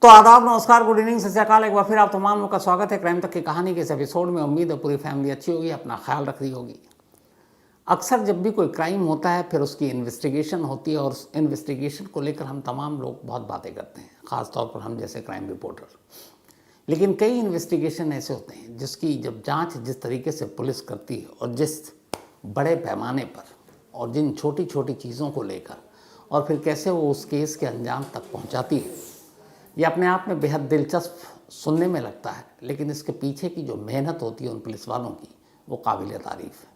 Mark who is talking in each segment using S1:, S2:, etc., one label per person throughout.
S1: तो आदाब, नमस्कार, गुड इवनिंग, सत श्री अकाल। एक बार फिर आप तमाम लोग का स्वागत है क्राइम तक की कहानी के इस एपिसोड में। उम्मीद है पूरी फैमिली अच्छी होगी, अपना ख्याल रख रही होगी। अक्सर जब भी कोई क्राइम होता है फिर उसकी इन्वेस्टिगेशन होती है और उस इन्वेस्टिगेशन को लेकर हम तमाम लोग बहुत बातें करते हैं, ख़ासतौर पर हम जैसे क्राइम रिपोर्टर। लेकिन कई इन्वेस्टिगेशन ऐसे होते हैं जिसकी जब जाँच जिस तरीके से पुलिस करती है और जिस बड़े पैमाने पर और जिन छोटी छोटी चीज़ों को लेकर और फिर कैसे वो उस केस के अंजाम तक पहुँचाती है, ये अपने आप में बेहद दिलचस्प सुनने में लगता है। लेकिन इसके पीछे की जो मेहनत होती है उन पुलिस वालों की, वो काबिल तारीफ़ है।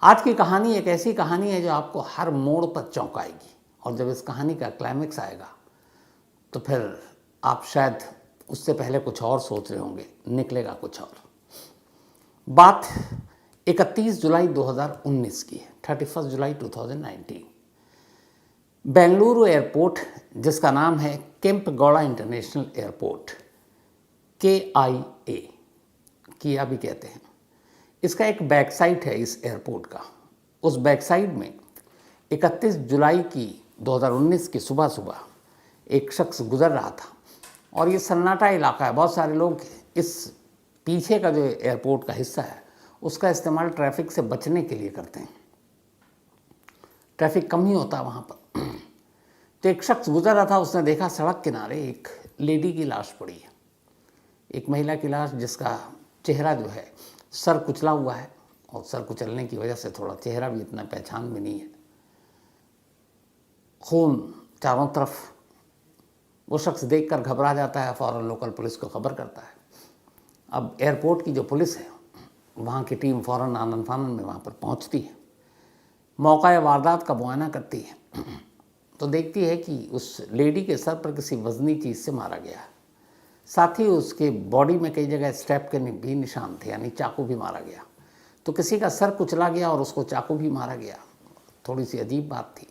S1: आज की कहानी एक ऐसी कहानी है जो आपको हर मोड़ पर चौंकाएगी, और जब इस कहानी का क्लाइमेक्स आएगा तो फिर आप शायद उससे पहले कुछ और सोच रहे होंगे, निकलेगा कुछ और। बात 31 जुलाई 2019 की है, 31 जुलाई 2019। बेंगलुरु एयरपोर्ट, जिसका नाम है केम्पेगौड़ा इंटरनेशनल एयरपोर्ट, KIA, किया भी कहते हैं। इसका एक बैक साइड है इस एयरपोर्ट का। उस बैक साइड में 31 जुलाई की 2019 की सुबह सुबह एक शख्स गुजर रहा था, और ये सन्नाटा इलाका है। बहुत सारे लोग इस पीछे का जो एयरपोर्ट का हिस्सा है उसका इस्तेमाल ट्रैफिक से बचने के लिए करते हैं, ट्रैफिक कम ही होता है वहाँ पर। तो एक शख्स गुजर रहा था, उसने देखा सड़क किनारे एक लेडी की लाश पड़ी है, एक महिला की लाश जिसका चेहरा जो है सर कुचला हुआ है, और सर कुचलने की वजह से थोड़ा चेहरा भी इतना पहचान में नहीं है, खून चारों तरफ। वो शख्स देखकर घबरा जाता है, फ़ौरन लोकल पुलिस को खबर करता है। अब एयरपोर्ट की जो पुलिस है वहाँ की टीम फ़ौरन आनन फानन में वहाँ पर पहुँचती है, मौका वारदात का मुआयना करती है, तो देखती है कि उस लेडी के सर पर किसी वज़नी चीज़ से मारा गया है। साथ ही उसके बॉडी में कई जगह स्ट्रैप के भी निशान थे, यानी चाकू भी मारा गया। तो किसी का सर कुचला गया और उसको चाकू भी मारा गया, थोड़ी सी अजीब बात थी।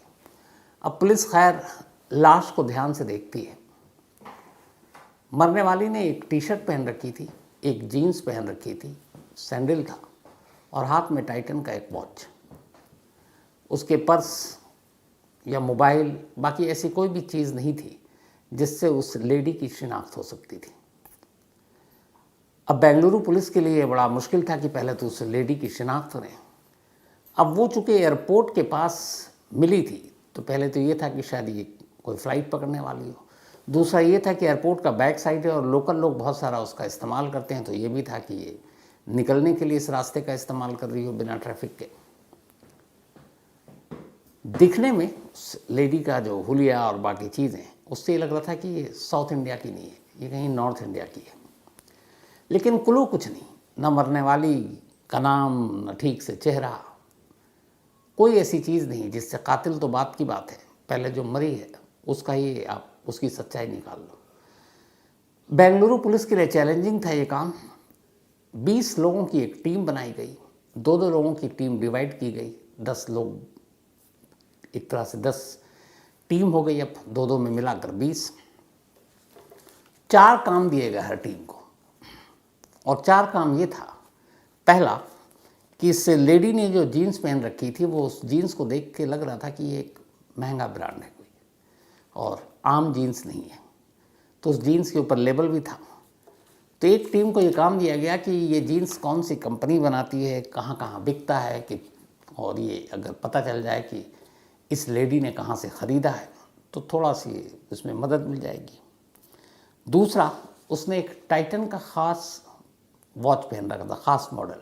S1: अब पुलिस खैर लाश को ध्यान से देखती है। मरने वाली ने एक टी-शर्ट पहन रखी थी, एक जीन्स पहन रखी थी, सैंडल था और हाथ में टाइटन का एक वॉच। उसके पर्स या मोबाइल, बाकी ऐसी कोई भी चीज़ नहीं थी जिससे उस लेडी की शिनाख्त हो सकती थी। अब बेंगलुरु पुलिस के लिए बड़ा मुश्किल था कि पहले तो उस लेडी की शिनाख्त करें। अब वो चूँकि एयरपोर्ट के पास मिली थी तो पहले तो ये था कि शायद ये कोई फ़्लाइट पकड़ने वाली हो। दूसरा ये था कि एयरपोर्ट का बैक साइड है और लोकल लोग बहुत सारा उसका इस्तेमाल करते हैं, तो ये भी था कि ये निकलने के लिए इस रास्ते का इस्तेमाल कर रही हो बिना ट्रैफिक के। दिखने में लेडी का जो हुलिया और बाकी चीज़ें, उससे ये लग रहा था कि ये साउथ इंडिया की नहीं है, ये कहीं नॉर्थ इंडिया की है। लेकिन क्लू कुछ नहीं, न मरने वाली का नाम, न ठीक से चेहरा, कोई ऐसी चीज़ नहीं जिससे कातिल तो बात की बात है, पहले जो मरी है उसका ही आप उसकी सच्चाई निकाल लो। बेंगलुरु पुलिस के लिए चैलेंजिंग था ये काम। 20 लोगों की एक टीम बनाई गई, 2-2 लोगों की टीम डिवाइड की गई, 10 लोग, एक तरह से 10 टीम हो गई, अब 2-2 में मिलाकर 20। 4 काम दिए गए हर टीम को, और 4 काम ये था। पहला कि इस लेडी ने जो जीन्स पहन रखी थी वो उस जीन्स को देख के लग रहा था कि ये एक महंगा ब्रांड है कोई, और आम जीन्स नहीं है, तो उस जीन्स के ऊपर लेबल भी था। तो एक टीम को ये काम दिया गया कि ये जीन्स कौन सी कंपनी बनाती है, कहाँ कहाँ बिकता है, कि और ये अगर पता चल जाए कि इस लेडी ने कहाँ से ख़रीदा है तो थोड़ा सी उसमें मदद मिल जाएगी। दूसरा, उसने एक टाइटन का ख़ास वॉच पहन रखा था, ख़ास मॉडल।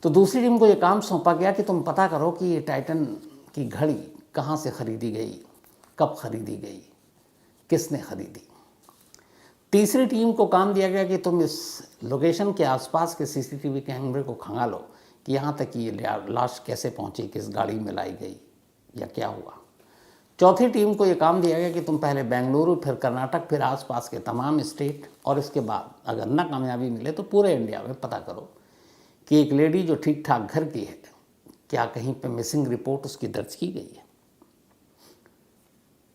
S1: तो दूसरी टीम को ये काम सौंपा गया कि तुम पता करो कि ये टाइटन की घड़ी कहाँ से ख़रीदी गई, कब ख़रीदी गई, किसने ख़रीदी। तीसरी टीम को काम दिया गया कि तुम इस लोकेशन के आसपास के CCTV कैमरे को खंगालो कि यहाँ तक ये लाश कैसे पहुँची, किस गाड़ी में लाई गई या क्या हुआ। चौथी टीम को ये काम दिया गया कि तुम पहले बेंगलुरु, फिर कर्नाटक, फिर आसपास के तमाम स्टेट, और इसके बाद अगर ना कामयाबी मिले तो पूरे इंडिया में पता करो कि एक लेडी जो ठीक ठाक घर की है, क्या कहीं पे मिसिंग रिपोर्ट उसकी दर्ज की गई है।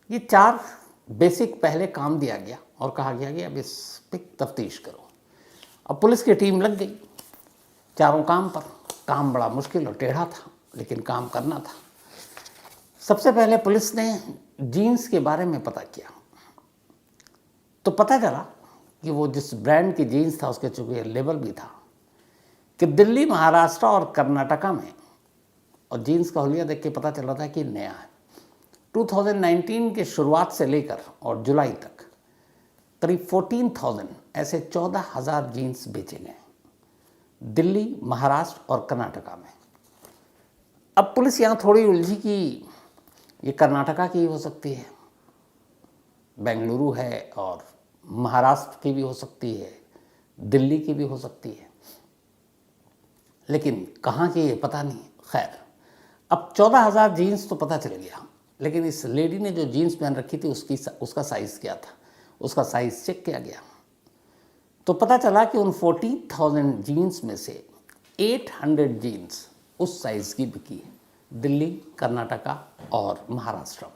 S1: ये 4 बेसिक पहले काम दिया गया और कहा गया कि अब इस पर तफ्तीश करो। अब पुलिस की टीम लग गई चारों काम पर। काम बड़ा मुश्किल और टेढ़ा था, लेकिन काम करना था। सबसे पहले पुलिस ने जीन्स के बारे में पता किया। तो पता चला कि वो जिस ब्रांड की जीन्स था उसके चूंकि लेबल भी था कि दिल्ली, महाराष्ट्र और कर्नाटका में, और जीन्स का हुलिया देख के पता चल रहा था कि नया है। 2019 के शुरुआत से लेकर और जुलाई तक करीब 14,000 ऐसे 14,000 जीन्स बेचे गए दिल्ली, महाराष्ट्र और कर्नाटका में। अब पुलिस यहाँ थोड़ी उलझी कि ये कर्नाटका की हो सकती है, बेंगलुरु है, और महाराष्ट्र की भी हो सकती है, दिल्ली की भी हो सकती है, लेकिन कहाँ की ये पता नहीं। खैर, अब 14,000 जीन्स तो पता चल गया, लेकिन इस लेडी ने जो जीन्स पहन रखी थी उसका साइज़ क्या था, उसका साइज़ चेक किया गया तो पता चला कि उन 40,000 जीन्स में से 800 जीन्स उस साइज़ की बिकी है दिल्ली, कर्नाटका और महाराष्ट्र में।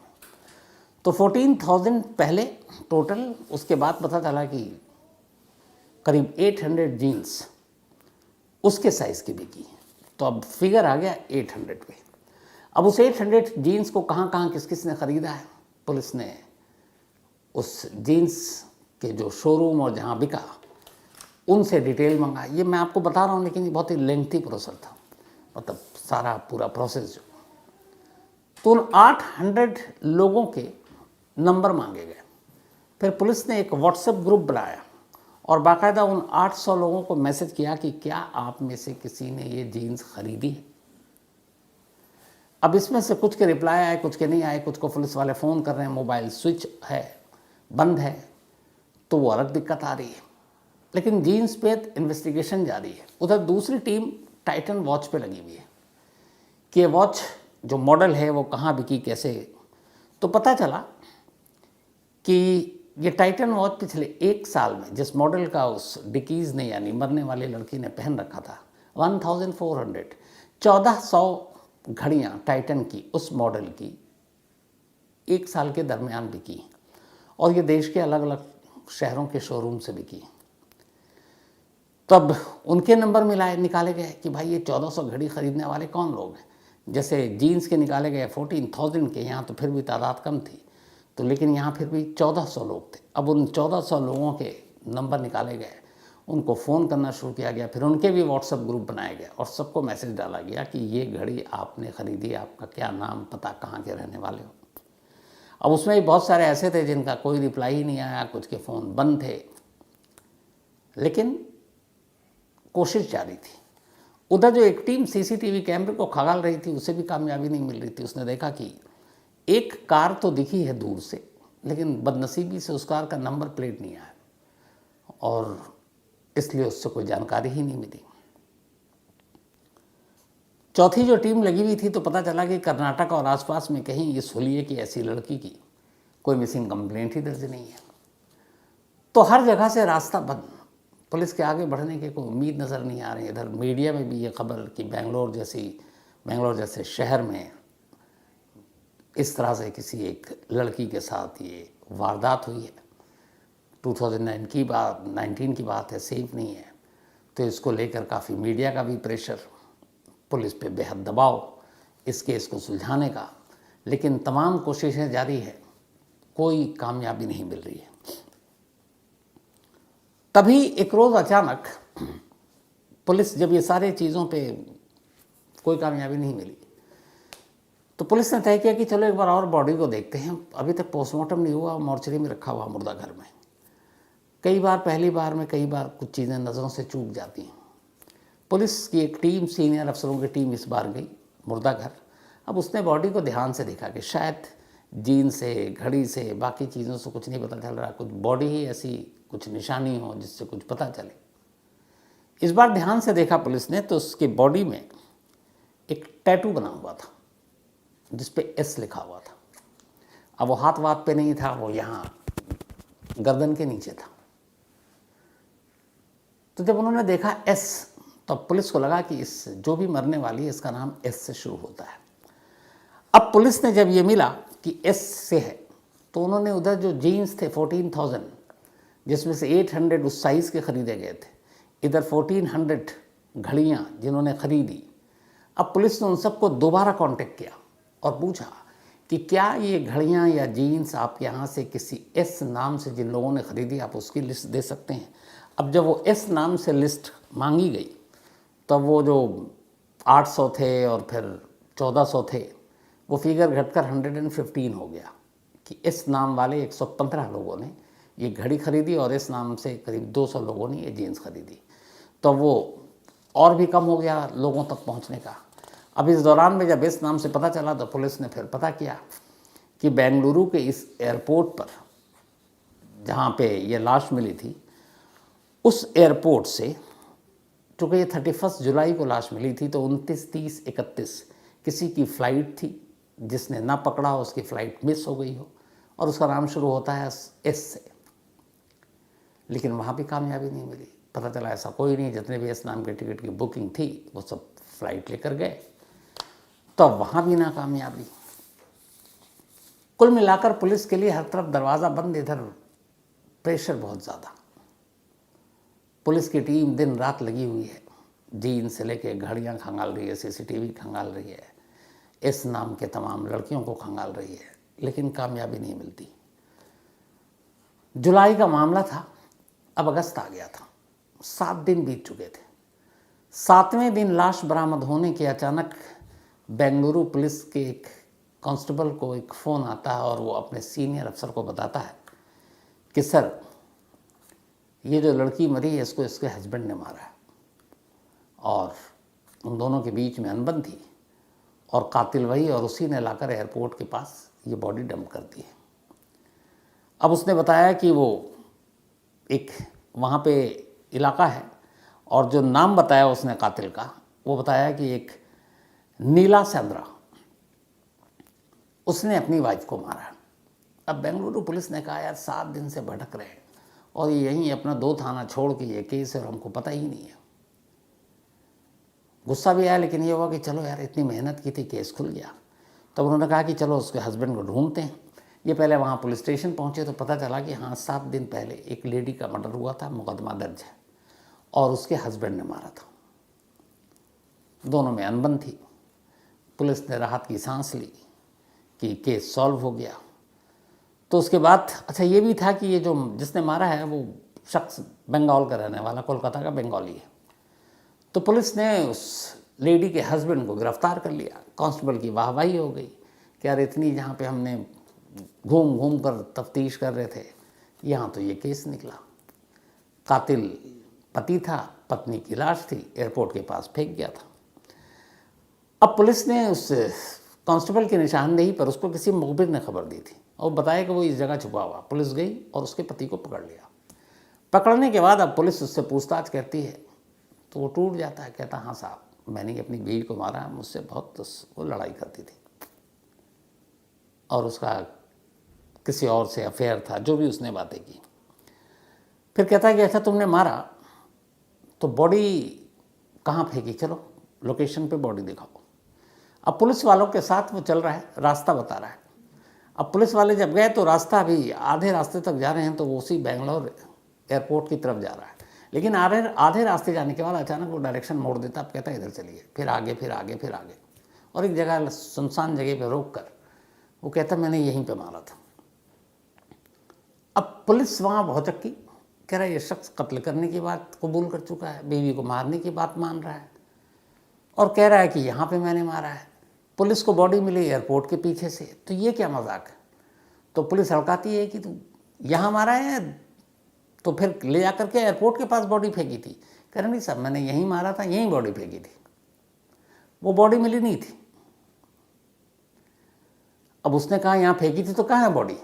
S1: तो 14,000 पहले टोटल, उसके बाद पता चला कि करीब 800 जीन्स उसके साइज़ की बिकी। तो अब फिगर आ गया 800 पे। अब उस 800 जीन्स को कहाँ कहाँ किस किस ने ख़रीदा है, पुलिस ने उस जीन्स के जो शोरूम और जहाँ बिका उनसे डिटेल मंगा। ये मैं आपको बता रहा हूँ, लेकिन ये बहुत ही लेंथी प्रोसेस था, मतलब सारा पूरा प्रोसेस जो। तो उन 800 लोगों के नंबर मांगे गए। फिर पुलिस ने एक व्हाट्सएप ग्रुप बनाया और बाकायदा उन 800 लोगों को मैसेज किया कि क्या आप में से किसी ने ये जीन्स खरीदी है। अब इसमें से कुछ के रिप्लाई आए, कुछ के नहीं आए, कुछ को पुलिस वाले फ़ोन कर रहे हैं, मोबाइल स्विच है, बंद है, तो वो अलग दिक्कत आ रही है। लेकिन जीन्स पे इन्वेस्टिगेशन जारी है। उधर दूसरी टीम टाइटन वॉच पे लगी हुई है कि ये वॉच जो मॉडल है वो कहाँ बिकी, कैसे। तो पता चला कि ये टाइटन वॉच पिछले 1 साल में जिस मॉडल का उस डिकीज़ ने, यानी मरने वाली लड़की ने पहन रखा था, 1400 घड़ियाँ टाइटन की उस मॉडल की 1 साल के दरमियान बिकी, और ये देश के अलग अलग शहरों के शोरूम से बिकी। तब उनके नंबर निकाले गए कि भाई ये 1400 घड़ी खरीदने वाले कौन लोग हैं। जैसे जीन्स के निकाले गए 14,000 के, यहाँ तो फिर भी तादाद कम थी, तो लेकिन यहाँ फिर भी 1400 लोग थे। अब उन 1400 लोगों के नंबर निकाले गए, उनको फ़ोन करना शुरू किया गया, फिर उनके भी व्हाट्सएप ग्रुप बनाए गए और सबको मैसेज डाला गया कि ये घड़ी आपने ख़रीदी, आपका क्या नाम, पता, कहाँ के रहने वाले हो। अब उसमें भी बहुत सारे ऐसे थे जिनका कोई रिप्लाई ही नहीं आया, कुछ के फ़ोन बंद थे, लेकिन कोशिश जारी थी। उधर जो एक टीम सीसीटीवी कैमरे को खंगाल रही थी, उसे भी कामयाबी नहीं मिल रही थी। उसने देखा कि एक कार तो दिखी है दूर से, लेकिन बदनसीबी से उस कार का नंबर प्लेट नहीं आया, और इसलिए उससे कोई जानकारी ही नहीं मिली। चौथी जो टीम लगी हुई थी, तो पता चला कि कर्नाटक और आसपास में कहीं इस हुलिये की ऐसी लड़की की कोई मिसिंग कंप्लेंट ही दर्ज नहीं है। तो हर जगह से रास्ता बंद, पुलिस के आगे बढ़ने की कोई उम्मीद नज़र नहीं आ रही। इधर मीडिया में भी ये खबर कि बेंगलोर जैसे शहर में इस तरह से किसी एक लड़की के साथ ये वारदात हुई है। 2019 की बात है, सेफ नहीं है, तो इसको लेकर काफ़ी मीडिया का भी प्रेशर, पुलिस पे बेहद दबाव इस केस को सुलझाने का, लेकिन तमाम कोशिशें जारी है, कोई कामयाबी नहीं मिल रही है। तभी एक रोज़ अचानक पुलिस, जब ये सारे चीज़ों पे कोई कामयाबी नहीं मिली, तो पुलिस ने तय किया कि चलो एक बार और बॉडी को देखते हैं। अभी तक पोस्टमार्टम नहीं हुआ, मॉर्चरी में रखा हुआ मुर्दा घर में। कई बार, पहली बार में कई बार कुछ चीज़ें नज़रों से चूक जाती हैं। पुलिस की एक टीम, सीनियर अफसरों की टीम इस बार गई मुर्दा घर। अब उसने बॉडी को ध्यान से देखा कि शायद जीन से, घड़ी से, बाकी चीज़ों से कुछ नहीं पता चल रहा, कुछ बॉडी ही ऐसी कुछ निशानी हो जिससे कुछ पता चले। इस बार ध्यान से देखा पुलिस ने, तो उसकी बॉडी में एक टैटू बना हुआ था जिस पे एस लिखा हुआ था। अब वो हाथ वाथ पे नहीं था, वो यहाँ गर्दन के नीचे था। तो जब उन्होंने देखा एस, तो पुलिस को लगा कि इस जो भी मरने वाली है इसका नाम एस से शुरू होता है। अब पुलिस ने जब ये मिला कि एस से है, तो उन्होंने उधर जो जीन्स थे 14,000, जिसमें से 800 उस साइज़ के ख़रीदे गए थे, इधर 1400 घड़ियाँ जिन्होंने ख़रीदी। अब पुलिस ने उन सबको दोबारा कांटेक्ट किया और पूछा कि क्या ये घड़ियाँ या जीन्स आप यहाँ से किसी एस नाम से जिन लोगों ने ख़रीदी, आप उसकी लिस्ट दे सकते हैं। अब जब वो एस नाम से लिस्ट मांगी गई तब वो जो 800 थे और फिर 1400 थे, वो फिगर घटकर 115 हो गया कि इस नाम वाले 115 लोगों ने ये घड़ी खरीदी और इस नाम से करीब 200 लोगों ने ये जीन्स खरीदी। तो वो और भी कम हो गया लोगों तक पहुंचने का। अब इस दौरान में जब इस नाम से पता चला तो पुलिस ने फिर पता किया कि बेंगलुरु के इस एयरपोर्ट पर जहाँ पे ये लाश मिली थी, उस एयरपोर्ट से, चूँकि ये 31 जुलाई को लाश मिली थी, तो 29, 30, 31 किसी की फ़्लाइट थी, जिसने ना पकड़ा हो उसकी फ़्लाइट मिस हो गई हो और उसका नाम शुरू होता है एस से। लेकिन वहाँ भी कामयाबी नहीं मिली। पता चला ऐसा कोई नहीं, जितने भी इस नाम के टिकट की बुकिंग थी वो सब फ़्लाइट लेकर गए, तो वहाँ भी नाकामयाबी। कुल मिलाकर पुलिस के लिए हर तरफ दरवाज़ा बंद, इधर प्रेशर बहुत ज़्यादा। पुलिस की टीम दिन रात लगी हुई है, जीन से लेके घड़ियाँ खंगाल रही है, CCTV खंगाल रही है, इस नाम के तमाम लड़कियों को खंगाल रही है, लेकिन कामयाबी नहीं मिलती। जुलाई का मामला था, अब अगस्त आ गया था, 7 दिन बीत चुके थे। 7वें दिन लाश बरामद होने के अचानक बेंगलुरु पुलिस के एक कांस्टेबल को एक फ़ोन आता है और वो अपने सीनियर अफसर को बताता है कि सर, ये जो लड़की मरी है इसको इसके हस्बैंड ने मारा है और उन दोनों के बीच में अनबन थी और कातिल वही, और उसी ने लाकर एयरपोर्ट के पास ये बॉडी डंप कर दी है। अब उसने बताया कि वो एक वहाँ पे इलाका है और जो नाम बताया उसने कातिल का, वो बताया कि एक नीला सेंद्रा, उसने अपनी वाइफ को मारा। अब बेंगलुरु पुलिस ने कहा यार 7 दिन से भटक रहे हैं और यहीं अपना 2 थाना छोड़ के ये केस है और हमको पता ही नहीं है। गुस्सा भी आया, लेकिन ये हुआ कि चलो यार इतनी मेहनत की थी, केस खुल गया। तब उन्होंने कहा कि चलो उसके हस्बैंड को ढूंढते हैं। ये पहले वहाँ पुलिस स्टेशन पहुँचे तो पता चला कि हाँ 7 दिन पहले एक लेडी का मर्डर हुआ था, मुकदमा दर्ज है और उसके हस्बैंड ने मारा था। दोनों में अनबन थी। पुलिस ने राहत की सांस ली कि केस सॉल्व हो गया। तो उसके बाद अच्छा ये भी था कि ये जो जिसने मारा है वो शख्स बंगाल का रहने वाला, कोलकाता का बंगाली है। तो पुलिस ने उस लेडी के हस्बैंड को गिरफ्तार कर लिया। कांस्टेबल की वाहवाही हो गई कि यार इतनी जहाँ पे हमने घूम घूम कर तफ्तीश कर रहे थे, यहाँ तो ये केस निकला। कातिल पति था, पत्नी की लाश थी, एयरपोर्ट के पास फेंक गया था। अब पुलिस ने उस कांस्टेबल की निशानदेही पर उसको किसी मुखबिर ने खबर दी थी और बताया कि वो इस जगह छुपा हुआ। पुलिस गई और उसके पति को पकड़ लिया। पकड़ने के बाद अब पुलिस उससे पूछताछ करती है तो वो टूट जाता है, कहता हाँ साहब, मैंने अपनी बीवी को मारा है, मुझसे बहुत वो लड़ाई करती थी और उसका किसी और से अफेयर था, जो भी उसने बातें की। फिर कहता है कि अच्छा तुमने मारा तो बॉडी कहाँ फेंकी, चलो लोकेशन पे बॉडी दिखाओ। अब पुलिस वालों के साथ वो चल रहा है, रास्ता बता रहा है। अब पुलिस वाले जब गए तो रास्ता अभी आधे रास्ते तक जा रहे हैं, तो वो उसी बेंगलोर एयरपोर्ट की तरफ जा रहा है। लेकिन आधे रास्ते जाने के बाद अचानक वो डायरेक्शन मोड़ देता। अब कहता है इधर चलिए, फिर आगे फिर आगे फिर आगे, और एक जगह सुनसान जगह पे रोक कर वो कहता मैंने यहीं पे मारा था। अब पुलिस वहाँ बहुत चक्की, कह रहा है ये शख्स कत्ल करने की बात कबूल कर चुका है, बीवी को मारने की बात मान रहा है और कह रहा है कि यहाँ पे मैंने मारा है। पुलिस को बॉडी मिली एयरपोर्ट के पीछे से, तो ये क्या मजाक है। तो पुलिस हड़काती है कि तू यहाँ मारा है तो फिर ले जा करके एयरपोर्ट के पास बॉडी फेंकी थी। कह रहे नहीं साहब, मैंने यहीं मारा था, यहीं बॉडी फेंकी थी, वो बॉडी मिली नहीं थी। अब उसने कहा यहाँ फेंकी थी तो कहाँ है बॉडी,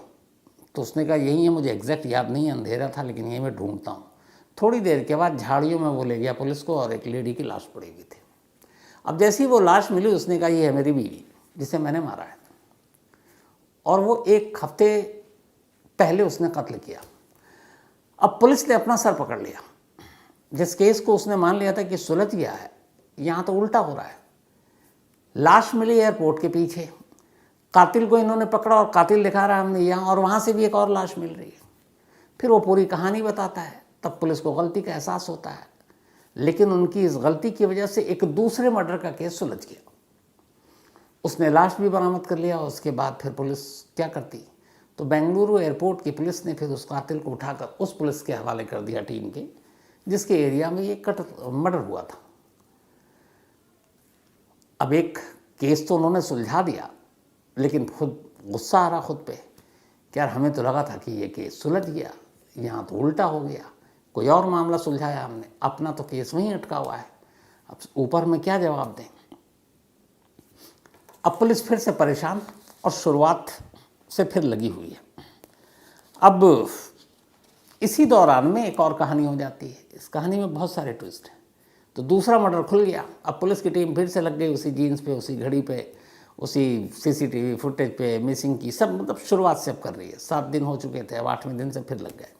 S1: तो उसने कहा यही है, मुझे एग्जैक्ट याद नहीं है, अंधेरा था, लेकिन यही मैं ढूंढता हूँ। थोड़ी देर के बाद झाड़ियों में वो ले गया पुलिस को और एक लेडी की लाश पड़ी हुई थी। अब जैसी वो लाश मिली उसने कहा ये है मेरी बीवी जिसे मैंने मारा है, और वो 1 हफ्ते पहले उसने कत्ल किया। अब पुलिस ने अपना सर पकड़ लिया। जिस केस को उसने मान लिया था कि सुलझ गया है, यहाँ तो उल्टा हो रहा है। लाश मिली एयरपोर्ट के पीछे, कातिल को इन्होंने पकड़ा और कातिल दिखा रहा है हमने यहाँ, और वहाँ से भी एक और लाश मिल रही है। फिर वो पूरी कहानी बताता है। तब पुलिस को गलती का एहसास होता है, लेकिन उनकी इस गलती की वजह से एक दूसरे मर्डर का केस सुलझ गया। उसने लाश भी बरामद कर लिया। उसके बाद फिर पुलिस क्या करती, तो बेंगलुरु एयरपोर्ट की पुलिस ने फिर उस कातिल को उठाकर उस पुलिस के हवाले कर दिया, टीम के, जिसके एरिया में ये मर्डर हुआ था। अब एक केस तो उन्होंने सुलझा दिया, लेकिन खुद गुस्सा आ रहा खुद पे कि यार हमें तो लगा था कि ये केस सुलझ गया, यहाँ तो उल्टा हो गया, कोई और मामला सुलझाया हमने, अपना तो केस वहीं अटका हुआ है, अब ऊपर में क्या जवाब दें। अब पुलिस फिर से परेशान और शुरुआत से फिर लगी हुई है। अब इसी दौरान में एक और कहानी हो जाती है। इस कहानी में बहुत सारे ट्विस्ट हैं। तो दूसरा मर्डर खुल गया। अब पुलिस की टीम फिर से लग गई उसी जीन्स पे, उसी घड़ी पे, उसी सीसीटीवी फुटेज पे, मिसिंग की सब, मतलब शुरुआत से अब कर रही है। 7 दिन हो चुके थे, अब 8वें दिन से फिर लग गए।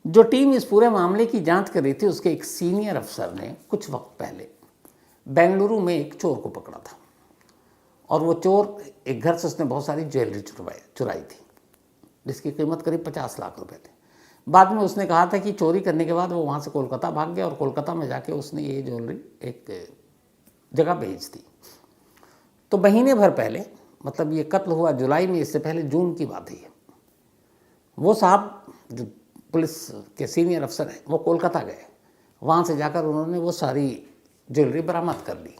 S1: जो टीम इस पूरे मामले की जांच कर रही थी, उसके एक सीनियर अफसर ने कुछ वक्त पहले बेंगलुरु में एक चोर को पकड़ा था, और वो चोर एक घर से उसने बहुत सारी ज्वेलरी चुराई थी, जिसकी कीमत करीब 50 लाख रुपए थे। बाद में उसने कहा था कि चोरी करने के बाद वो वहाँ से कोलकाता भाग गया, और कोलकाता में जाके उसने ये ज्वेलरी एक जगह बेच दी। तो महीने भर पहले, मतलब ये कत्ल हुआ जुलाई में, इससे पहले जून की बात है, वो साहब जो पुलिस के सीनियर अफसर हैं वो कोलकाता गए। वहाँ से जाकर उन्होंने वो सारी ज्वेलरी बरामद कर ली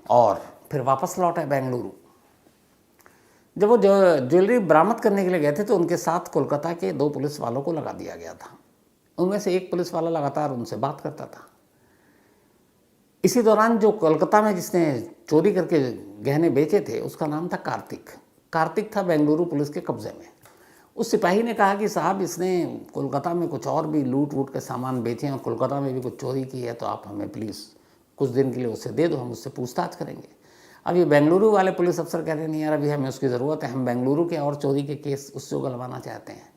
S1: और फिर वापस लौट आए बेंगलुरु। जब वो ज्वेलरी बरामद करने के लिए गए थे तो उनके साथ कोलकाता के 2 पुलिस वालों को लगा दिया गया था। उनमें से एक पुलिस वाला लगातार उनसे बात करता था। इसी दौरान जो कोलकाता में जिसने चोरी करके गहने बेचे थे, उसका नाम था कार्तिक। कार्तिक था बेंगलुरु पुलिस के कब्जे में। उस सिपाही ने कहा कि साहब इसने कोलकाता में कुछ और भी लूट वूट के सामान बेचे हैं और कोलकाता में भी कुछ चोरी की है, तो आप हमें प्लीज़ कुछ दिन के लिए उससे दे दो, हम उससे पूछताछ करेंगे। अब ये बेंगलुरु वाले पुलिस अफसर कह रहे नहीं यार, अभी हमें उसकी ज़रूरत है, हम बेंगलुरु के और चोरी के केस उससे उगलवाना चाहते हैं।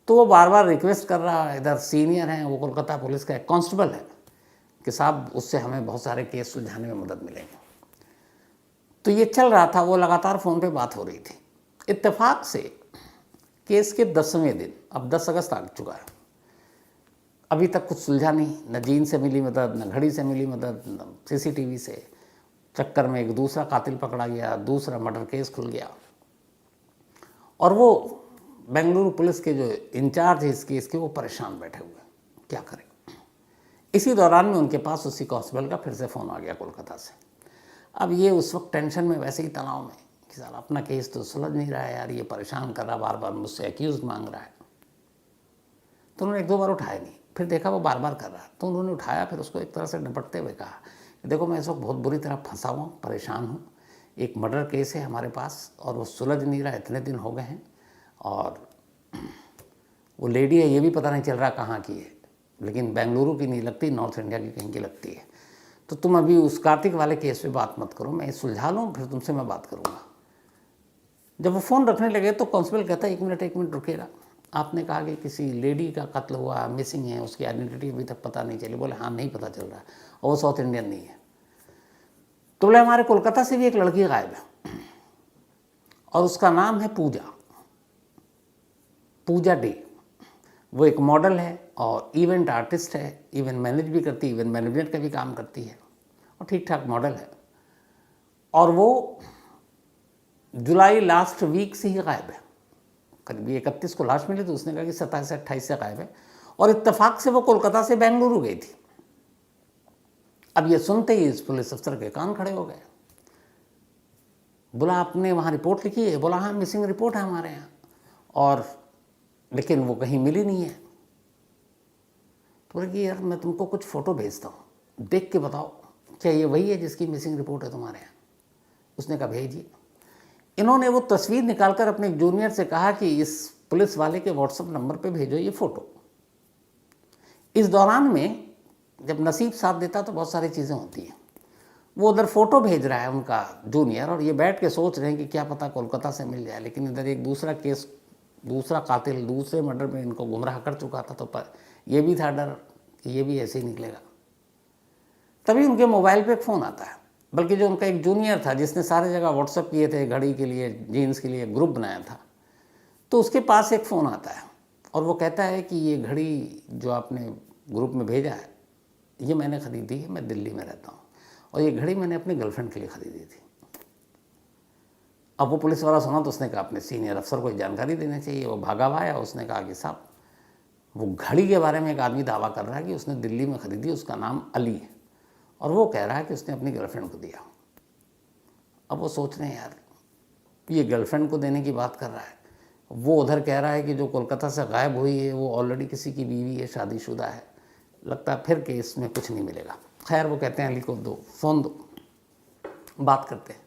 S1: तो वो बार बार रिक्वेस्ट कर रहा है, इधर सीनियर हैं, वो कोलकाता पुलिस का एक कांस्टेबल है, कि साहब उससे हमें बहुत सारे केस सुलझाने में मदद मिलेगी। तो ये चल रहा था, वो लगातार फ़ोन पे बात हो रही थी। इत्तेफाक से केस के 10वें दिन, अब 10 अगस्त आ चुका है, अभी तक कुछ सुलझा नहीं। न जीन से मिली मदद, न घड़ी से मिली मदद, न सीसीटीवी से। चक्कर में एक दूसरा कातिल पकड़ा गया, दूसरा मर्डर केस खुल गया, और वो बेंगलुरु पुलिस के जो इंचार्ज है इस केस के, वो परेशान बैठे हुए, क्या करें। इसी दौरान में उनके पास उसी कांस्टेबल का फिर से फ़ोन आ गया कोलकाता से। अब ये उस वक्त टेंशन में, वैसे ही तनाव में, कि साला अपना केस तो सुलझ नहीं रहा है यार, ये परेशान कर रहा, बार बार मुझसे एक्यूज मांग रहा है। तो उन्होंने 1-2 बार उठाया नहीं, फिर देखा वो बार बार कर रहा है, तो उन्होंने उठाया। फिर उसको एक तरह से निपटते हुए कहा, देखो मैं इस वक्त बहुत बुरी तरह फंसा हुआ हूँ, परेशान हूँ, एक मर्डर केस है हमारे पास और वो सुलझ नहीं रहा, इतने दिन हो गए हैं, और वो लेडी है ये भी पता नहीं चल रहा कहाँ की है, लेकिन बेंगलुरु की नहीं लगती, नॉर्थ इंडिया की कहीं की लगती है। तो तुम अभी उस कार्तिक वाले केस पे बात मत करो, मैं सुलझा लूँ फिर तुमसे मैं बात करूँगा। जब वो फ़ोन रखने लगे तो कांस्टेबल कहता है, 1 मिनट रुकिएगा, आपने कहा कि किसी लेडी का कत्ल हुआ, मिसिंग है, उसकी आइडेंटिटी अभी तक पता नहीं चली। बोले हाँ, नहीं पता चल रहा है, और वो साउथ इंडियन नहीं है। तो बोले हमारे कोलकाता से भी एक लड़की गायब है, और उसका नाम है पूजा डे। वो एक मॉडल है और इवेंट आर्टिस्ट है, इवेंट मैनेज भी करती है, इवेंट मैनेजमेंट का भी काम करती है, और ठीक ठाक मॉडल है। और वो जुलाई लास्ट वीक से ही गायब है। करीब 31 को लाश मिली, तो उसने कहा कि 27 से 28 से गायब है, और इत्तेफाक से वो कोलकाता से बेंगलुरु गई थी। अब ये सुनते ही इस पुलिस अफसर के कान खड़े हो गए। बोला आपने वहाँ रिपोर्ट लिखी है? बोला हाँ, मिसिंग रिपोर्ट है हमारे यहाँ, और लेकिन वो कहीं मिली नहीं है। तो बोले कि यार मैं तुमको कुछ फ़ोटो भेजता हूँ, देख के बताओ क्या ये वही है जिसकी मिसिंग रिपोर्ट है तुम्हारे यहाँ। उसने कहा भेजिए। इन्होंने वो तस्वीर निकालकर अपने जूनियर से कहा कि इस पुलिस वाले के व्हाट्सएप नंबर पे भेजो ये फ़ोटो। इस दौरान में जब नसीब साथ देता तो बहुत सारी चीज़ें होती हैं। वो उधर फ़ोटो भेज रहा है उनका जूनियर, और ये बैठ के सोच रहे हैं कि क्या पता कोलकाता से मिल जाए, लेकिन इधर एक दूसरा केस, दूसरा कातिल दूसरे मर्डर में इनको गुमराह कर चुका था, तो पर ये भी था डर कि ये भी ऐसे ही निकलेगा। तभी उनके मोबाइल पे एक फ़ोन आता है, बल्कि जो उनका एक जूनियर था जिसने सारे जगह व्हाट्सएप किए थे, घड़ी के लिए, जीन्स के लिए ग्रुप बनाया था, तो उसके पास एक फ़ोन आता है और वो कहता है कि ये घड़ी जो आपने ग्रुप में भेजा है ये मैंने ख़रीदी है, मैं दिल्ली में रहता हूँ, और ये घड़ी मैंने अपनी गर्लफ्रेंड के लिए ख़रीदी थी। अब वो पुलिस वाला सुना तो उसने कहा अपने सीनियर अफसर को जानकारी देनी चाहिए। वो भागा हुआ आया, उसने कहा कि साहब वो घड़ी के बारे में एक आदमी दावा कर रहा है कि उसने दिल्ली में ख़रीदी, उसका नाम अली है, और वो कह रहा है कि उसने अपनी गर्लफ्रेंड को दिया। अब वो सोच रहे हैं यार ये गर्लफ्रेंड को देने की बात कर रहा है, वो उधर कह रहा है कि जो कोलकाता से गायब हुई है वो ऑलरेडी किसी की बीवी है, शादीशुदा है, लगता है फिर केस में कुछ नहीं मिलेगा। खैर वो कहते हैं अली को दो, फ़ोन दो, बात करते हैं।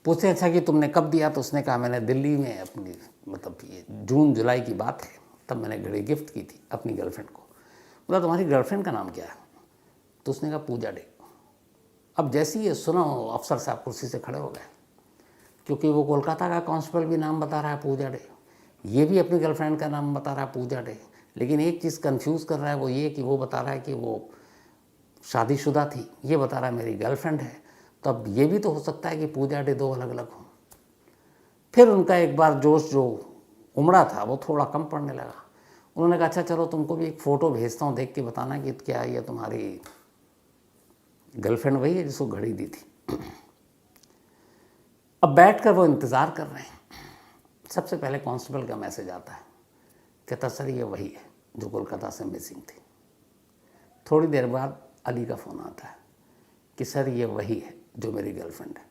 S1: पूछते अच्छा कि तुमने कब दिया? तो उसने कहा मैंने दिल्ली में अपनी, मतलब ये जून जुलाई की बात है, तब मैंने घड़ी गिफ्ट की थी अपनी गर्लफ्रेंड को। बोला तुम्हारी गर्लफ्रेंड का नाम क्या है? तो उसने कहा पूजा डे। अब जैसे ही ये सुना अफसर साहब कुर्सी से खड़े हो गए, क्योंकि वो कोलकाता का कांस्टेबल भी नाम बता रहा है पूजा डे, ये भी अपनी गर्लफ्रेंड का नाम बता रहा है पूजा डे, लेकिन एक चीज़ कंफ्यूज कर रहा है वो ये कि वो बता रहा है कि वो शादीशुदा थी, ये बता रहा है मेरी गर्लफ्रेंड है। तो अब ये भी तो हो सकता है कि पूजा डे दो अलग अलग हों। फिर उनका एक बार जोश जो उमड़ा था वो थोड़ा कम पड़ने लगा। उन्होंने कहा अच्छा चलो तुमको भी एक फ़ोटो भेजता हूँ, देख के बताना कि क्या ये तुम्हारी गर्लफ्रेंड वही है जिसको घड़ी दी थी। अब बैठकर वो इंतज़ार कर रहे हैं। सबसे पहले कांस्टेबल का मैसेज आता है, कहता सर ये वही है जो कोलकाता से मिसिंग थी। थोड़ी देर बाद अली का फ़ोन आता है कि सर ये वही है जो मेरी गर्लफ्रेंड है।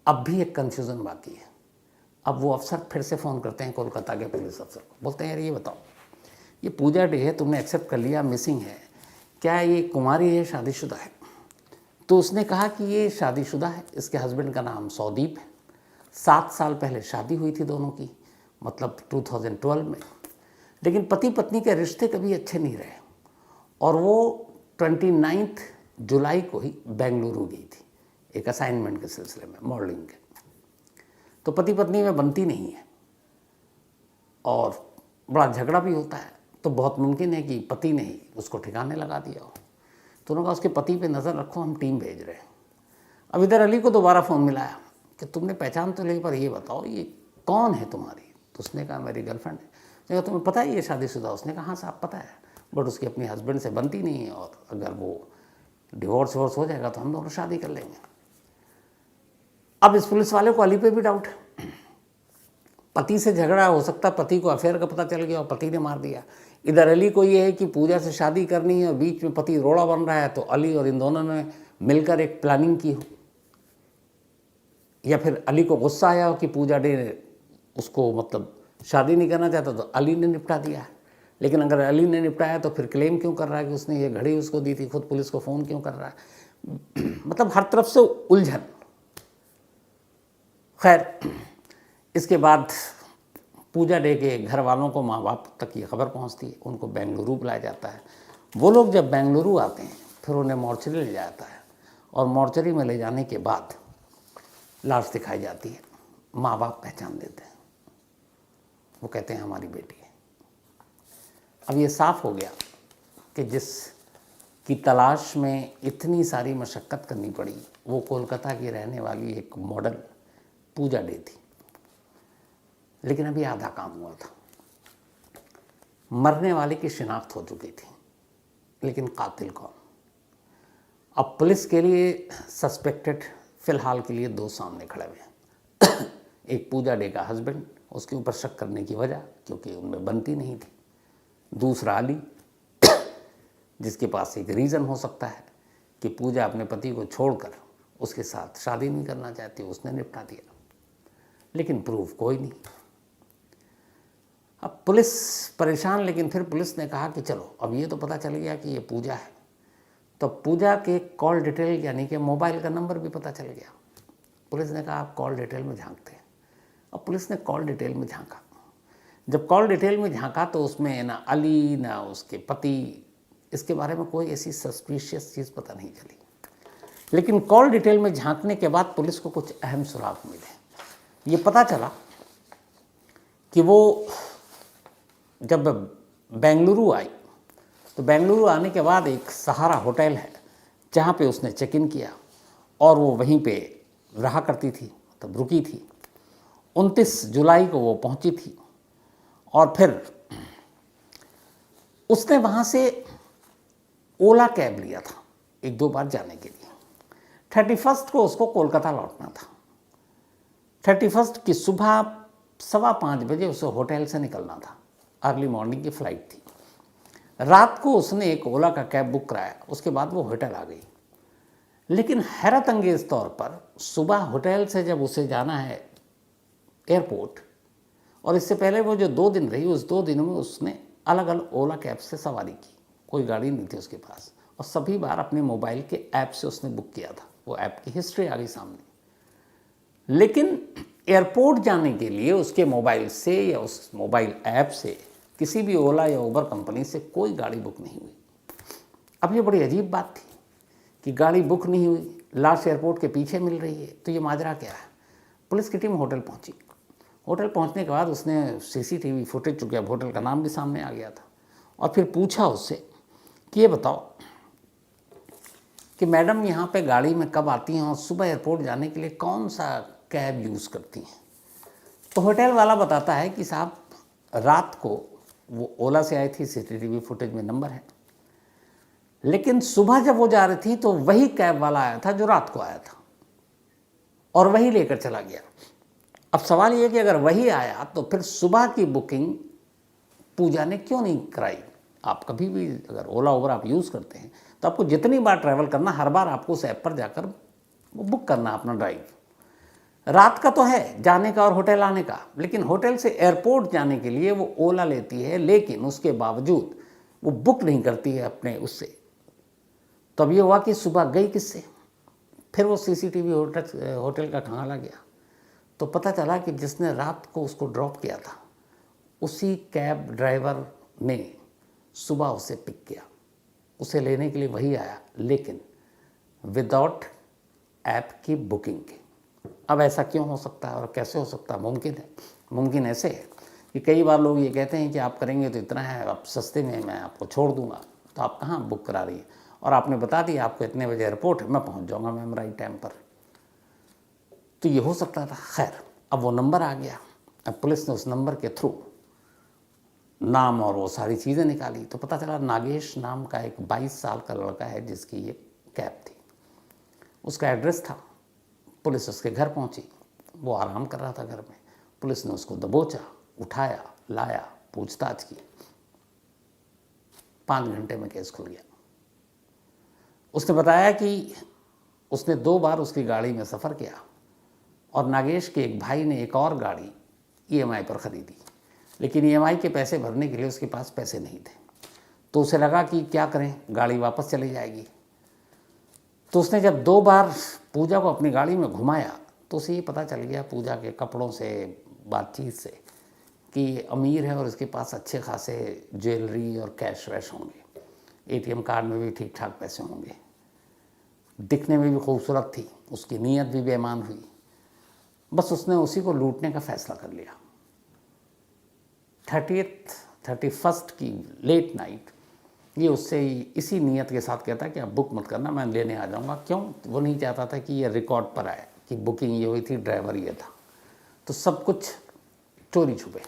S1: अब भी एक कन्फ्यूज़न बाकी है। अब वो अफसर फिर से फ़ोन करते हैं कोलकाता के पुलिस अफसर को, बोलते हैं यार ये बताओ, ये पूजा डे है, तुमने एक्सेप्ट कर लिया मिसिंग है, क्या ये कुमारी है, शादीशुदा है? तो उसने कहा कि ये शादीशुदा है, इसके हस्बैंड का नाम सौदीप है, 7 साल पहले शादी हुई थी दोनों की, मतलब 2012 में, लेकिन पति पत्नी के रिश्ते कभी अच्छे नहीं रहे और वो 29 जुलाई को ही बेंगलुरु गई थी एक असाइनमेंट के सिलसिले में, मॉडलिंग के। तो पति पत्नी में बनती नहीं है और बड़ा झगड़ा भी होता है, तो बहुत मुमकिन है कि पति ने ही उसको ठिकाने लगा दिया हो। तो उन्होंने कहा उसके पति पे नज़र रखो, हम टीम भेज रहे हैं। अब इधर अली को दोबारा फ़ोन मिलाया कि तुमने पहचान तो ली, पर ये बताओ ये कौन है तुम्हारी? तो उसने कहा मेरी गर्लफ्रेंड है। उसने कहा तुम्हें पता है ये शादीशुदा? उसने कहा हाँ साहब पता है, बट उसकी अपने हस्बैंड से बनती नहीं है और अगर वो डिवोर्स हो जाएगा तो हम दोनों शादी कर लेंगे। अब इस पुलिस वाले को अली पे भी डाउट है, पति से झगड़ा हो सकता, पति को अफेयर का पता चल गया और पति ने मार दिया। इधर अली को ये है कि पूजा से शादी करनी है और बीच में पति रोड़ा बन रहा है, तो अली और इन दोनों ने मिलकर एक प्लानिंग की हो, या फिर अली को गुस्सा आया हो कि पूजा डे उसको मतलब शादी नहीं करना चाहता तो अली ने निपटा दिया है। लेकिन अगर अली ने निपटाया तो फिर क्लेम क्यों कर रहा है कि उसने ये घड़ी उसको दी थी, खुद पुलिस को फ़ोन क्यों कर रहा है? मतलब हर तरफ से उलझन। खैर इसके बाद पूजा डे के घर वालों को, माँ बाप तक ये खबर पहुंचती है, उनको बेंगलुरु बुलाया जाता है। वो लोग जब बेंगलुरु आते हैं फिर उन्हें मॉर्चरी ले जाता है और मॉर्चरी में ले जाने के बाद लाश दिखाई जाती है। माँ बाप पहचान देते हैं, वो कहते हैं हमारी बेटी है। अब ये साफ हो गया कि जिस की तलाश में इतनी सारी मशक्क़त करनी पड़ी वो कोलकाता की रहने वाली एक मॉडल पूजा डे थी। लेकिन अभी आधा काम हुआ था, मरने वाले की शिनाख्त हो चुकी थी, लेकिन कातिल कौन? अब पुलिस के लिए सस्पेक्टेड फिलहाल के लिए 2 सामने खड़े हुए हैं। एक पूजा डे का हस्बैंड, उसके ऊपर शक करने की वजह क्योंकि उनमें बनती नहीं थी। दूसरा अली, जिसके पास एक रीज़न हो सकता है कि पूजा अपने पति को छोड़कर उसके साथ शादी नहीं करना चाहती, उसने निपटा दिया, लेकिन प्रूफ कोई नहीं। अब पुलिस परेशान, लेकिन फिर पुलिस ने कहा कि चलो अब ये तो पता चल गया कि ये पूजा है, तो पूजा के कॉल डिटेल यानी कि मोबाइल का नंबर भी पता चल गया। पुलिस ने कहा आप कॉल डिटेल में झांकते हैं। अब पुलिस ने कॉल डिटेल में झांका। जब कॉल डिटेल में झांका तो उसमें ना अली ना उसके पति, इसके बारे में कोई ऐसी सस्पिशियस चीज़ पता नहीं चली। लेकिन कॉल डिटेल में झांकने के बाद पुलिस को कुछ अहम सुराग मिले। ये पता चला कि वो जब बेंगलुरु आई तो बेंगलुरु आने के बाद एक सहारा होटल है जहाँ पे उसने चेक इन किया और वो वहीं पे रहा करती थी, तब रुकी थी। 29 जुलाई को वो पहुँची थी और फिर उसने वहाँ से ओला कैब लिया था 1-2 बार जाने के लिए, 31 को उसको कोलकाता लौटना था। 31 की सुबह 4:15 उसे होटल से निकलना था, अर्ली मॉर्निंग की फ़्लाइट थी। रात को उसने एक ओला का कैब बुक कराया, उसके बाद वो होटल आ गई। लेकिन हैरत अंगेज तौर पर सुबह होटल से जब उसे जाना है एयरपोर्ट, और इससे पहले वो जो 2 दिन रही, उस 2 दिनों में उसने अलग अलग ओला कैब से सवारी की, कोई गाड़ी नहीं थी उसके पास, और सभी बार अपने मोबाइल के ऐप से उसने बुक किया था। वो ऐप की हिस्ट्री आ गई सामने। लेकिन एयरपोर्ट जाने के लिए उसके मोबाइल से या उस मोबाइल ऐप से किसी भी ओला या उबर कंपनी से कोई गाड़ी बुक नहीं हुई। अब ये बड़ी अजीब बात थी कि गाड़ी बुक नहीं हुई, लास्ट एयरपोर्ट के पीछे मिल रही है, तो ये माजरा क्या है। पुलिस की टीम होटल पहुंची। होटल पहुंचने के बाद उसने सीसीटीवी फुटेज, चूँकि अब होटल का नाम भी सामने आ गया था, और फिर पूछा उससे कि ये बताओ कि मैडम यहाँ पे गाड़ी में कब आती हैं और सुबह एयरपोर्ट जाने के लिए कौन सा कैब यूज़ करती हैं। तो होटल वाला बताता है कि साहब रात को वो ओला से आई थी, सीसीटीवी फुटेज में नंबर है, लेकिन सुबह जब वो जा रही थी तो वही कैब वाला आया था जो रात को आया था, और वही लेकर चला गया। अब सवाल ये कि अगर वही आया तो फिर सुबह की बुकिंग पूजा ने क्यों नहीं कराई। आप कभी भी अगर ओला उबर आप यूज़ करते हैं तो आपको जितनी बार ट्रैवल करना, हर बार आपको उस ऐप पर जाकर बुक करना अपना ड्राइव। रात का तो है जाने का और होटल आने का, लेकिन होटल से एयरपोर्ट जाने के लिए वो ओला लेती है, लेकिन उसके बावजूद वो बुक नहीं करती है अपने उससे। तो अब ये हुआ कि सुबह गई किससे। फिर वो सीसीटीवी होटल का खंगाला गया तो पता चला कि जिसने रात को उसको ड्रॉप किया था उसी कैब ड्राइवर ने सुबह उसे पिक किया। उसे लेने के लिए वही आया, लेकिन विदाउट ऐप की बुकिंग के। अब ऐसा क्यों हो सकता है और कैसे हो सकता है? मुमकिन है। मुमकिन ऐसे है कि कई बार लोग ये कहते हैं कि आप करेंगे तो इतना है, आप सस्ते में मैं आपको छोड़ दूंगा, तो आप कहाँ बुक करा रही है, और आपने बता दिया आपको इतने बजे एयरपोर्ट है, मैं पहुँच जाऊँगा मैम राइट टाइम पर। तो ये हो सकता था। खैर, अब वो नंबर आ गया। अब पुलिस ने उस नंबर के थ्रू नाम और वो सारी चीज़ें निकाली तो पता चला नागेश नाम का एक 22 साल का लड़का है जिसकी ये कैब थी। उसका एड्रेस था। पुलिस उसके घर पहुंची। वो आराम कर रहा था घर में। पुलिस ने उसको दबोचा, उठाया, लाया, पूछताछ की। 5 घंटे में केस खुल गया। उसने बताया कि उसने 2 बार उसकी गाड़ी में सफ़र किया और नागेश के एक भाई ने एक और गाड़ी ईएमआई पर ख़रीदी, लेकिन ईएमआई के पैसे भरने के लिए उसके पास पैसे नहीं थे। तो उसे लगा कि क्या करें, गाड़ी वापस चली जाएगी। तो उसने जब 2 बार पूजा को अपनी गाड़ी में घुमाया तो उसे ये पता चल गया पूजा के कपड़ों से, बातचीत से, कि ये अमीर है और इसके पास अच्छे खासे ज्वेलरी और कैश वैश होंगे, एटीएम कार्ड में भी ठीक ठाक पैसे होंगे, दिखने में भी खूबसूरत थी, उसकी नीयत भी बेईमान हुई। बस उसने उसी को लूटने का फैसला कर लिया। 31 की लेट नाइट ये उससे इसी नीयत के साथ कहता कि आप बुक मत करना, मैं लेने आ जाऊंगा। क्यों? वो नहीं चाहता था कि ये रिकॉर्ड पर आए कि बुकिंग ये हुई थी, ड्राइवर ये था। तो सब कुछ चोरी छुपे।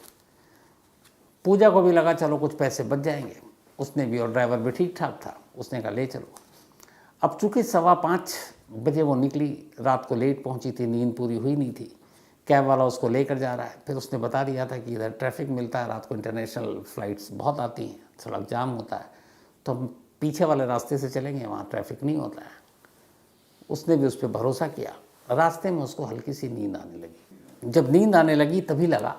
S1: पूजा को भी लगा चलो कुछ पैसे बच जाएंगे, उसने भी, और ड्राइवर भी ठीक ठाक था, उसने कहा ले चलो। अब चूँकि 5:15 बजे वो निकली, रात को लेट पहुंची थी, नींद पूरी हुई नहीं थी। कैब वाला उसको लेकर जा रहा है। फिर उसने बता दिया था कि इधर ट्रैफिक मिलता है, रात को इंटरनेशनल फ़्लाइट्स बहुत आती हैं, सड़क जाम होता है, तो हम पीछे वाले रास्ते से चलेंगे, वहाँ ट्रैफिक नहीं होता है। उसने भी उस पर भरोसा किया। रास्ते में उसको हल्की सी नींद आने लगी। जब नींद आने लगी तभी लगा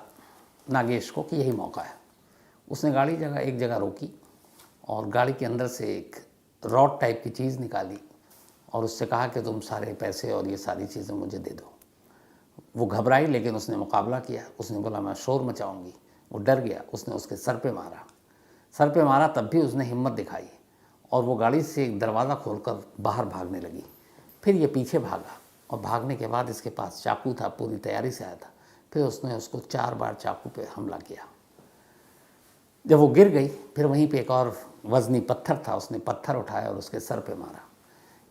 S1: नागेश को कि यही मौका है। उसने गाड़ी एक जगह रोकी और गाड़ी के अंदर से एक रॉड टाइप की चीज़ निकाली और उससे कहा कि तुम सारे पैसे और ये सारी चीज़ें मुझे दे दो। वो घबराई, लेकिन उसने मुकाबला किया। उसने बोला मैं शोर मचाऊंगी। वो डर गया। उसने उसके सर पे मारा। तब भी उसने हिम्मत दिखाई और वो गाड़ी से एक दरवाज़ा खोलकर बाहर भागने लगी। फिर ये पीछे भागा और भागने के बाद इसके पास चाकू था, पूरी तैयारी से आया था। फिर उसने उसको 4 बार चाकू पे हमला किया। जब वो गिर गई, फिर वहीं पे एक और वज़नी पत्थर था, उसने पत्थर उठाया और उसके सर पे मारा।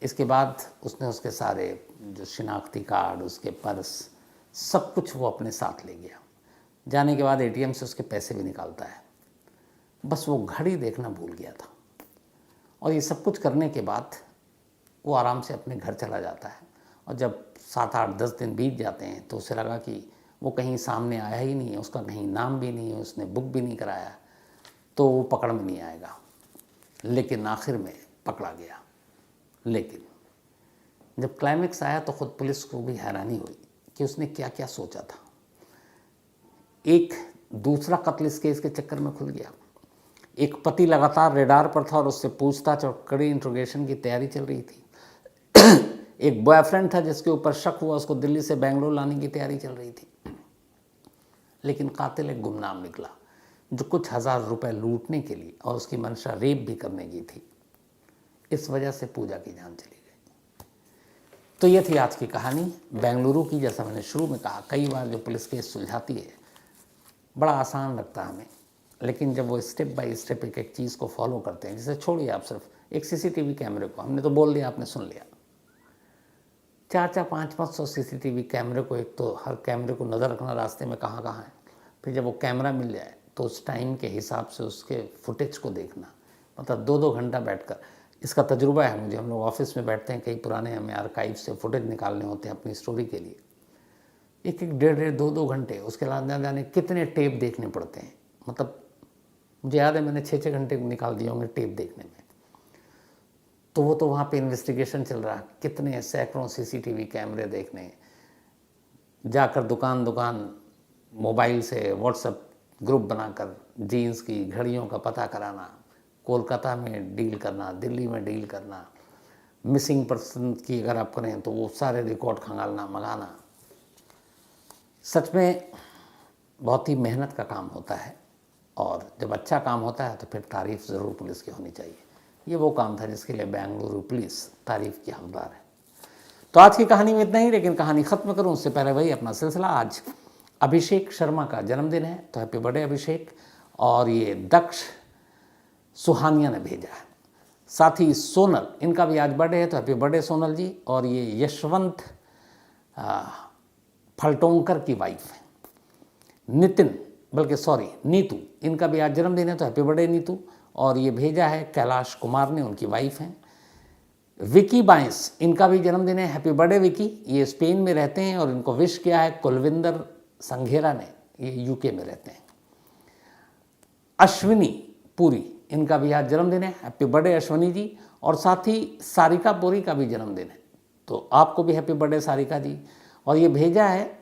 S1: इसके बाद उसने उसके सारे जो शिनाख्ती कार्ड, उसके पर्स, सब कुछ वो अपने साथ ले गया। जाने के बाद एटीएम से उसके पैसे भी निकालता है। बस वो घड़ी देखना भूल गया था। और ये सब कुछ करने के बाद वो आराम से अपने घर चला जाता है। और जब 7-8-10 दिन बीत जाते हैं तो उसे लगा कि वो कहीं सामने आया ही नहीं है, उसका कहीं नाम भी नहीं है, उसने बुक भी नहीं कराया, तो वो पकड़ में नहीं आएगा। लेकिन आखिर में पकड़ा गया। लेकिन जब क्लाइमेक्स आया तो ख़ुद पुलिस को भी हैरानी हुई कि उसने क्या क्या सोचा था। एक दूसरा कत्ल इस केस के चक्कर में खुल गया। एक पति लगातार रेडार पर था और उससे पूछताछ और कड़ी इंट्रोगेशन की तैयारी चल रही थी। एक बॉयफ्रेंड था जिसके ऊपर शक हुआ, उसको दिल्ली से बेंगलोर लाने की तैयारी चल रही थी। लेकिन कातिल एक गुमनाम निकला जो कुछ हजार रुपए लूटने के लिए और उसकी मंशा रेप भी करने की थी। इस वजह से पूजा की जान चली गई। तो ये थी आज की कहानी बेंगलुरु की। जैसा मैंने शुरू में कहा, कई बार जो पुलिस केस सुलझाती है बड़ा आसान लगता है हमें, लेकिन जब वो स्टेप बाय स्टेप एक एक चीज़ को फॉलो करते हैं, जैसे छोड़िए आप सिर्फ एक सीसीटीवी कैमरे को, हमने तो बोल दिया, आपने सुन लिया, 400 500 सीसीटीवी कैमरे को, एक तो हर कैमरे को नज़र रखना रास्ते में कहाँ कहाँ है, फिर जब वो कैमरा मिल जाए तो उस टाइम के हिसाब से उसके फुटेज को देखना, मतलब 2-2 घंटा बैठकर। इसका तजुर्बा है मुझे, हम लोग ऑफिस में बैठते हैं, कई पुराने हमें आर्काइव से फुटेज निकालने होते हैं अपनी स्टोरी के लिए, 1-1 1.5 2-2 घंटे, उसके बाद न जाने कितने टेप देखने पड़ते हैं। मतलब मुझे याद है मैंने 6-6 घंटे निकाल दिए होंगे टेप देखने में। तो वो तो वहाँ पे इन्वेस्टिगेशन चल रहा है, कितने सैकड़ों सीसीटीवी कैमरे देखने, जाकर दुकान दुकान मोबाइल से व्हाट्सएप ग्रुप बनाकर जीन्स की घड़ियों का पता कराना, कोलकाता में डील करना, दिल्ली में डील करना, मिसिंग पर्सन की अगर आप करें तो वो सारे रिकॉर्ड खंगालना, मंगाना। सच में बहुत ही मेहनत का काम होता है, और जब अच्छा काम होता है तो फिर तारीफ़ ज़रूर पुलिस की होनी चाहिए। ये वो काम था जिसके लिए बेंगलुरु पुलिस तारीफ़ की हकदार है। तो आज की कहानी में इतना ही, लेकिन कहानी ख़त्म करूं उससे पहले वही अपना सिलसिला। आज अभिषेक शर्मा का जन्मदिन है, तो हैप्पी बर्थडे अभिषेक। और ये दक्ष सुहानिया ने भेजा है। साथ ही सोनल, इनका भी आज बर्थडे है, तो हैप्पी बर्थडे सोनल जी। और ये यशवंत फलटोंकर की वाइफ है नितिन, बल्कि सॉरी नीतू, इनका भी आज जन्मदिन है, तो हैप्पी बर्थडे नीतू। और ये भेजा है कैलाश कुमार ने, उनकी वाइफ हैं। विकी बाइंस, इनका भी जन्मदिन है, हैप्पी बर्थडे विकी। ये स्पेन में रहते हैं और इनको विश किया है कुलविंदर संघेरा ने, ये यूके में रहते हैं। अश्विनी पुरी, इनका भी आज जन्मदिन है, हैप्पी बर्थडे अश्विनी जी। और साथ ही सारिका पुरी का भी जन्मदिन है, तो आपको भी हैप्पी बर्थडे सारिका जी। और ये भेजा है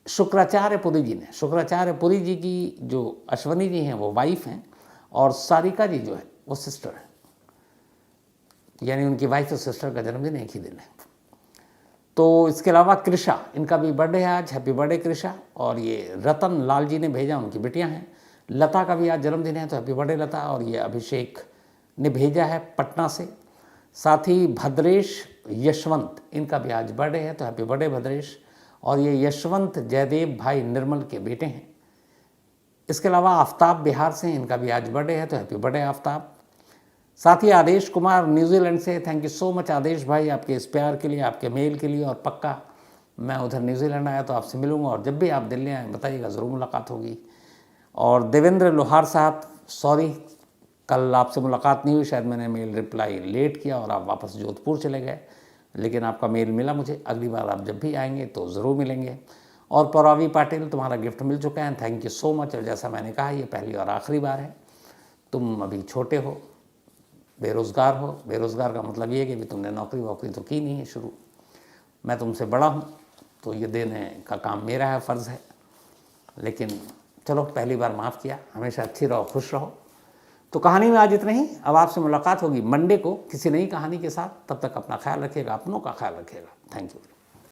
S1: शुक्राचार्य पुरी जी ने। शुक्राचार्य पुरी जी की जो अश्विनी जी हैं वो वाइफ हैं, और सारिका जी जो है वो सिस्टर है, यानी उनकी वाइफ और सिस्टर का जन्मदिन एक ही दिन है। तो इसके अलावा कृषा, इनका भी बर्थडे है आज, हैप्पी बर्थडे कृषा। और ये रतन लाल जी ने भेजा, उनकी बेटियां हैं। लता का भी आज जन्मदिन है, तो हैप्पी बर्थडे लता। और ये अभिषेक ने भेजा है पटना से। साथ ही भद्रेश यशवंत, इनका भी आज बर्थडे है, तो हैप्पी बर्थडे भद्रेश। और ये यशवंत जयदेव भाई निर्मल के बेटे हैं। इसके अलावा आफ्ताब बिहार से, इनका भी आज बर्थडे है, तो हैप्पी बर्थडे आफ्ताब। साथ ही आदेश कुमार न्यूजीलैंड से, थैंक यू सो मच आदेश भाई आपके इस प्यार के लिए, आपके मेल के लिए। और पक्का मैं उधर न्यूजीलैंड आया तो आपसे मिलूंगा, और जब भी आप दिल्ली आए बताइएगा, ज़रूर मुलाकात होगी। और देवेंद्र लोहार साहब, सॉरी कल आपसे मुलाकात नहीं हुई, शायद मैंने मेल रिप्लाई लेट किया और आप वापस जोधपुर चले गए, लेकिन आपका मेल मिला मुझे। अगली बार आप जब भी आएंगे तो ज़रूर मिलेंगे। और परावी पाटिल, तुम्हारा गिफ्ट मिल चुका है, थैंक यू सो मच। और जैसा मैंने कहा, ये पहली और आखिरी बार है। तुम अभी छोटे हो, बेरोज़गार हो। बेरोज़गार का मतलब ये है कि अभी तुमने नौकरी वोकरी तो की नहीं है शुरू। मैं तुमसे बड़ा हूँ, तो ये देने का काम मेरा है, फ़र्ज़ है। लेकिन चलो, पहली बार माफ़ किया। हमेशा अच्छी रहो, खुश रहो। तो कहानी में आज इतना ही। अब आपसे मुलाकात होगी मंडे को किसी नई कहानी के साथ। तब तक अपना ख्याल रखिएगा, अपनों का ख्याल रखिएगा। Thank you.